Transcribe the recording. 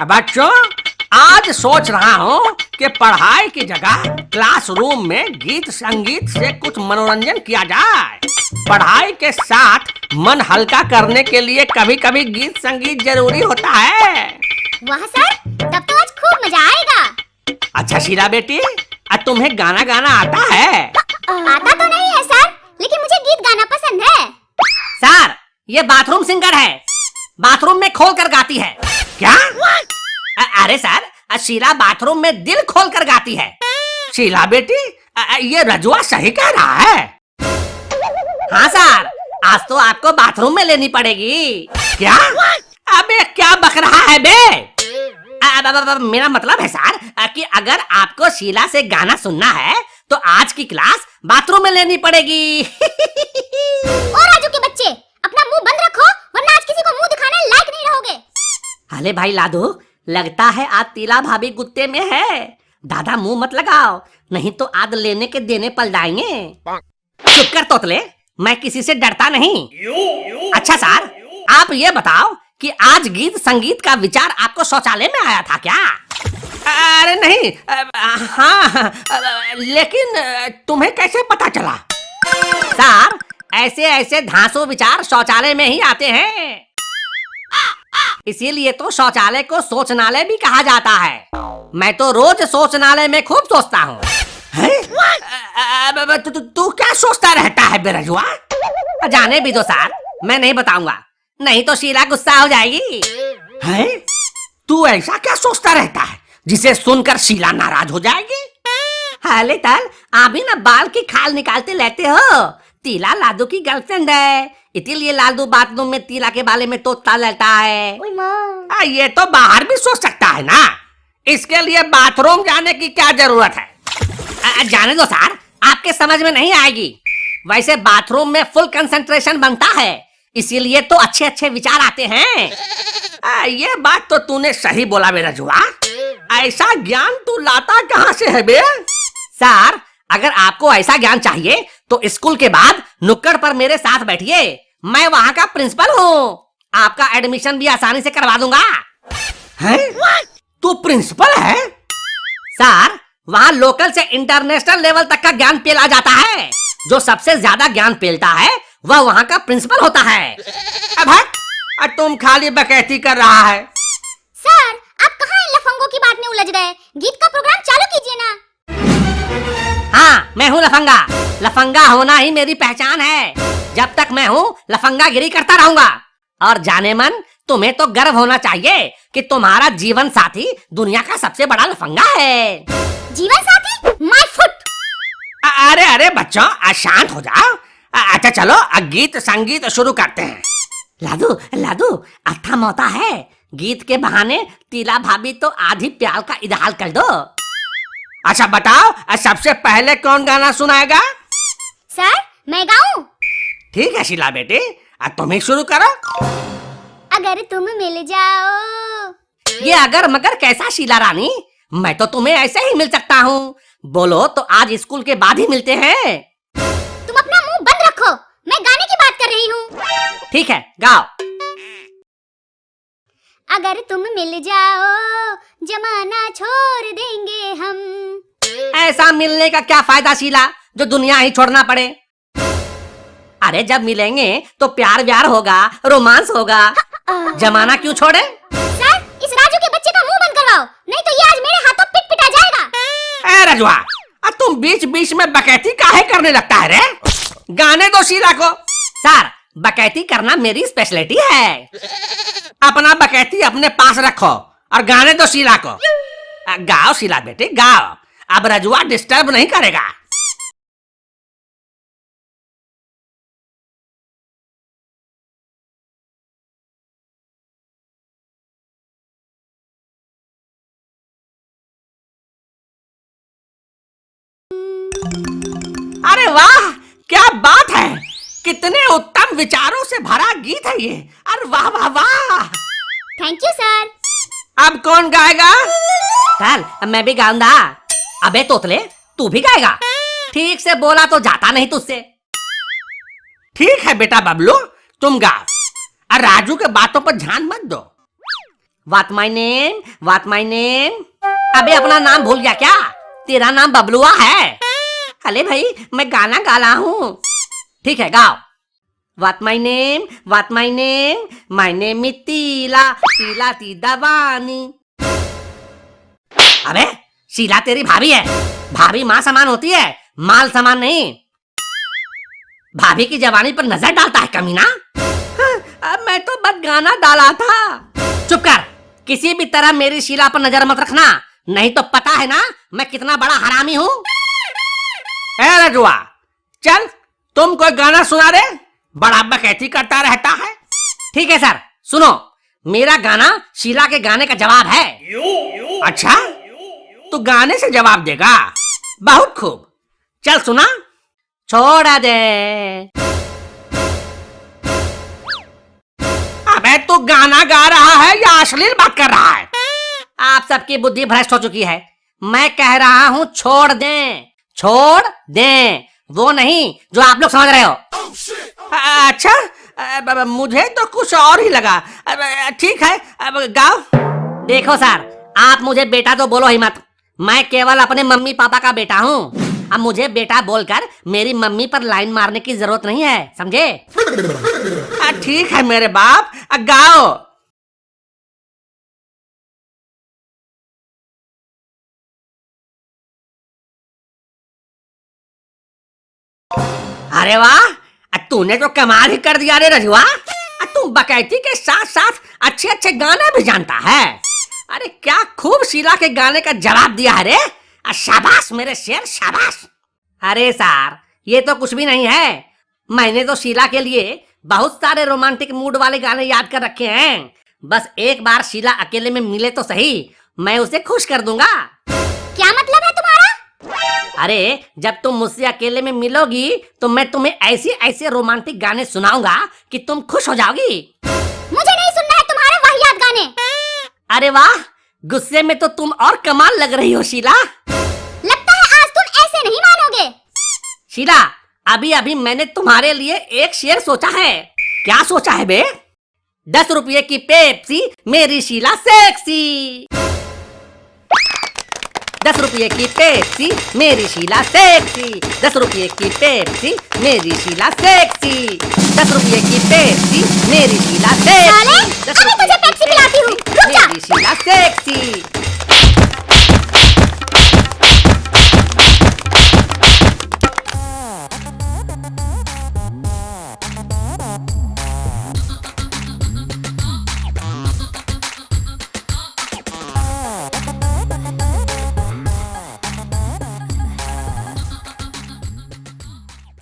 बच्चों, आज सोच रहा हूँ कि पढ़ाई की जगह क्लासरूम में गीत संगीत से कुछ मनोरंजन किया जाए। पढ़ाई के साथ मन हल्का करने के लिए कभी कभी गीत संगीत जरूरी होता है। वाह सर, तब तो आज खूब मजा आएगा। अच्छा शीला बेटी, तुम्हें गाना गाना आता है? आता तो नहीं है सर, लेकिन मुझे गीत गाना पसंद है। सर, ये बाथरूम सिंगर है, बाथरूम में खोल कर गाती है। क्या? अरे सर, शीला बाथरूम में दिल खोल कर गाती है। शीला बेटी, ये रजुआ सही कह रहा है। हाँ सर, आज तो आपको बाथरूम में लेनी पड़ेगी। क्या? अबे क्या बक रहा है बे? मेरा मतलब है सर कि अगर आपको शीला से गाना सुनना है तो आज की क्लास बाथरूम में लेनी पड़ेगी। और राजू के बच्चे, अपना मुंह बंद रखो, वरना आज किसी को मुंह दिखाने लायक नहीं रहोगे। अरे भाई लादू, लगता है आज तीला भाभी गुत्ते में है। दादा मुंह मत लगाओ, नहीं तो आज लेने के देने पल जाएंगे। चुप कर तोतले, मैं किसी से डरता नहीं। अच्छा सर, आप ये बताओ कि आज गीत संगीत का विचार आपको शौचालय में आया था क्या? अरे नहीं, हाँ, लेकिन तुम्हें कैसे पता चला? सर, ऐसे ऐसे धांसू विचार शौचालय में ही आते हैं, इसीलिए तो शौचालय को सोचनालय भी कहा जाता है। मैं तो रोज सोचनालय में खूब सोचता हूँ। तू क्या सोचता रहता है बेरजुआ? जाने भी दो सर, मैं नहीं बताऊंगा, नहीं तो शीला गुस्सा हो जाएगी। है? तू ऐसा क्या सोचता रहता है जिसे सुनकर शीला नाराज हो जाएगी? हाले ताल, आप भी ना बाल की खाल निकालते रहते हो। तीला लादू की गर्लफ्रेंड है, इसीलिए लादू बाथरूम में तीला के बारे में तोता रहता है। ये तो बाहर भी सोच सकता है ना, इसके लिए बाथरूम जाने की क्या जरूरत है? जाने दो सर, आपके समझ में नहीं आएगी। वैसे बाथरूम में फुल कंसंट्रेशन बनता है, इसीलिए तो अच्छे अच्छे विचार आते हैं। ये बात तो तूने सही बोला बेरजुआ। ऐसा ज्ञान तू लाता कहाँ से है बे? सर, अगर आपको ऐसा ज्ञान चाहिए तो स्कूल के बाद नुक्कड़ पर मेरे साथ बैठिए, मैं वहाँ का प्रिंसिपल हूँ। आपका एडमिशन भी आसानी से करवा दूंगा। हैं? तू प्रिंसिपल है? सर, वहाँ लोकल से इंटरनेशनल लेवल तक का ज्ञान पेला जाता है। जो सबसे ज्यादा ज्ञान पेलता है वह वहाँ का प्रिंसिपल होता है। अब तुम खाली बकैती कर रहा है। सर, आप कहाँ इन लफंगों की बात में उलझ गए? गीत का प्रोग्राम चालू कीजिए ना। हाँ, मैं हूँ लफंगा। लफंगा होना ही मेरी पहचान है। जब तक मैं हूँ लफंगागिरी करता रहूंगा। और जाने मन, तुम्हें तो गर्व होना चाहिए कि तुम्हारा जीवन साथी दुनिया का सबसे बड़ा लफंगा है। जीवन साथी? My foot. अरे अरे बच्चों, शांत हो जाओ। अच्छा चलो, गीत संगीत शुरू करते हैं। लादू लादू, अच्छा मौका है, गीत के बहाने तीला भाभी तो आधी प्यार का इजहार कर दो। अच्छा बताओ, सबसे पहले कौन गाना सुनाएगा? सर, मैं गाऊं? ठीक है शीला बेटी, तुम ही शुरू करो। अगर तुम मिल जाओ। ये अगर मगर कैसा शीला रानी, मैं तो तुम्हें ऐसे ही मिल सकता हूँ। बोलो तो आज स्कूल के बाद ही मिलते हैं। तुम अपना मुंह बंद रखो, मैं गाने की बात कर रही हूँ। ठीक है, गाओ। अगर तुम मिल जाओ, जमाना छोड़ देंगे हम। ऐसा मिलने का क्या फायदा शीला, जो दुनिया ही छोड़ना पड़े। अरे जब मिलेंगे तो प्यार व्यार होगा, रोमांस होगा। जमाना क्यों छोड़े? सर, इस राजू के बच्चे का मुंह बंद करवाओ, नहीं तो ये आज मेरे हाथों पिट पिटा जाएगा। ए रजुआ, तुम बीच बीच में बकैती काहे करने लगता है रे? गाने दो शीला को। सर, बकैती करना मेरी स्पेशलिटी है। अपना बकैती अपने पास रखो और गाने दो शीला को। गाओ शीला बेटी, गाओ। अब रजुआ डिस्टर्ब नहीं करेगा। अरे वाह, क्या बात है, कितने उत्तम विचारों से भरा गीत है ये। अरे वाह वाह वाह। Thank you sir. अब कौन गाएगा? चल, मैं भी गाऊंगा। अबे तोतले, तू भी गाएगा? ठीक से बोला तो जाता नहीं तुझसे। ठीक है बेटा बबलू, तुम गाओ और राजू के बातों पर ध्यान मत दो। What my name, what my name. अबे अपना नाम भूल गया क्या? तेरा नाम बबलुआ है। अरे भाई मैं गाना गा रहा हूँ। ठीक है गाओ। What my name, what my name, my name is टीला, टीला ती दवानी। अबे शीला तेरी भाभी है। भाभी माँ समान होती है, माल समान नहीं। भाभी की जवानी पर नजर डालता है कमीना। हाँ, मैं तो बस गाना डाला था। चुप कर, किसी भी तरह मेरी शीला पर नजर मत रखना, नहीं तो पता है ना मैं कितना बड़ा हरामी हूँ। ए रजुआ, चल तुम कोई गाना सुना दे, बड़ा बकैती करता रहता है। ठीक है सर, सुनो, मेरा गाना शीला के गाने का जवाब है। अच्छा, तू गाने से जवाब देगा? बहुत खूब, चल सुना। छोड़ दे। अबे तू गाना गा रहा है या अश्लील बात कर रहा है? आप सबकी बुद्धि भ्रष्ट हो चुकी है। मैं कह रहा हूँ छोड़ दें, छोड़ दें, वो नहीं जो आप लोग समझ रहे हो। अच्छा, मुझे तो कुछ और ही लगा। ठीक है, अब गाओ। देखो सर, आप मुझे बेटा तो बोलो ही मत। मैं केवल अपने मम्मी पापा का बेटा हूँ। अब मुझे बेटा बोलकर मेरी मम्मी पर लाइन मारने की जरूरत नहीं है, समझे? ठीक है मेरे बाप, गाओ। अरे वाह, तूने तो कमाल ही कर दिया रे रजुआ। तू बकैती के साथ साथ अच्छे अच्छे गाने भी जानता है। अरे क्या खूब शीला के गाने का जवाब दिया है रे। शाबाश मेरे शेर, शाबाश। अरे सर, ये तो कुछ भी नहीं है। मैंने तो शीला के लिए बहुत सारे रोमांटिक मूड वाले गाने याद कर रखे हैं। बस एक बार शीला अकेले में मिले तो सही, मैं उसे खुश कर दूंगा। क्या मतलब है तुम्हारा? अरे जब तुम मुझसे अकेले में मिलोगी तो मैं तुम्हें ऐसे ऐसे रोमांटिक गाने सुनाऊंगा कि तुम खुश हो जाओगी। मुझे नहीं सुनना है तुम्हारे वाहियात गाने। अरे वाह, गुस्से में तो तुम और कमाल लग रही हो शीला। लगता है आज तुम ऐसे नहीं मानोगे। शीला, अभी अभी मैंने तुम्हारे लिए एक शेर सोचा है। क्या सोचा है बे? 10 रुपये की पेप्सी, मेरी शीला सेक्सी। 10 रुपये की पेप्सी, मेरी शीला सेक्सी। 10 रुपये की पेप्सी, मेरी शीला सेक्सी। 10 रुपये की पेप्सी, मेरी शीला साले, सेक्सी। 10 अभी तुझे पेप्सी पिलाती हूँ, रुक जा। मेरी शीला सेक्सी।